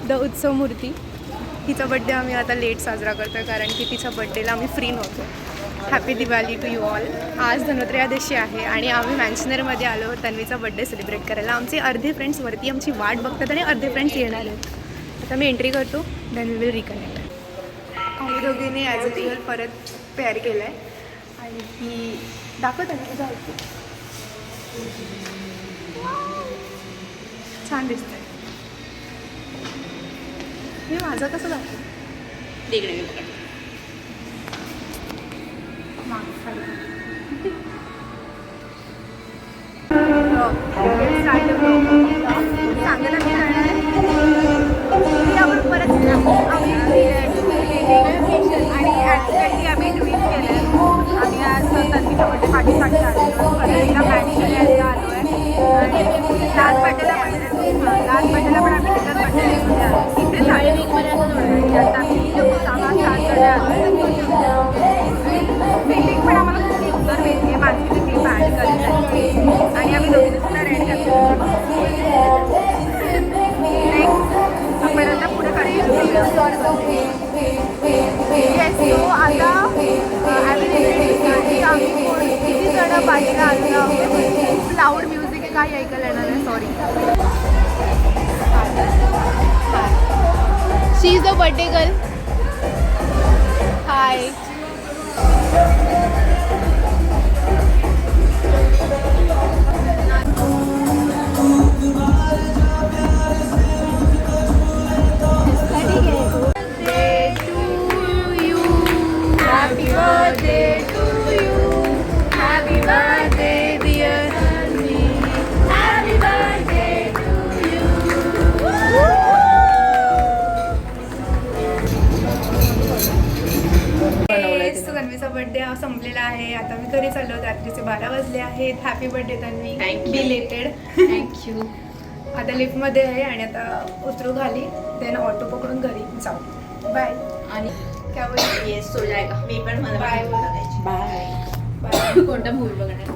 The उत्सव मूर्ती. तिचा बड्डे आम्ही आता लेट साजरा करतो आहे कारण की तिच्या बड्डेला आम्ही फ्री नव्हतो. Happy Diwali to you all. आज धनोत्रयोदशी आहे आणि आम्ही मॅन्शनरमध्ये आलो तन्वीचा बड्डे सेलिब्रेट करायला. आमचे अर्धे फ्रेंड्स वरती आमची वाट बघतात आणि अर्धे फ्रेंड्स येणार आहेत. आता मी एंट्री करतो, देन वी विल रिकनेक्ट. आम्ही दोघींनी ॲज अ युअल परत पेअर केलं आहे आणि ती दाखवत आहे तुझं आउटफिट. छान दिसतंय. मी माझं कसं दाखवतो सांगायला मी जाणार आहे आपण परत आम्ही आणि ॲक्च्युअली आम्ही ड्रीम केलं आहे. आम्ही आज तन्वीच्या बड्डे पार्टीसाठी आलो परत एकदा मॅन्शन यायला आलो आहे आणि लास्ट बड्डेला पण आम्ही तिथं बड्डे आलो इथे साडे वीकमध्ये आता आम्ही लोक 6-7 आलो फिलिंग पण आम्हाला खूप सुंदर मिळते आहे. माझी क्लिप ॲड करत आणि आम्ही दोघी सुद्धा रेडी करतो. नेक्स्ट आपण आता पुढे कंटिन्यू येस. सो आता आम्ही किती जण बाहेर आलेलो आहोत. खूप लाऊड म्युझिक आहे, काही ऐकायला येणार आहे. Sorry. She is the birthday girl. Hi. तन्वीचा बर्थडे संपलेला आहे. आता मी घरी चाललो. रात्रीचे 12 वाजले आहेत. Happy birthday Tanvi. Belated. Thank you. आता लिफ्टमध्ये आहे आणि आता उतरू खाली, देन ऑटो पकडून घरी जाऊ. बाय. आणि क्या बोल येस सो जाएगा. मी पण मला बाय. Bye bye. कोणता मूवी बघणार?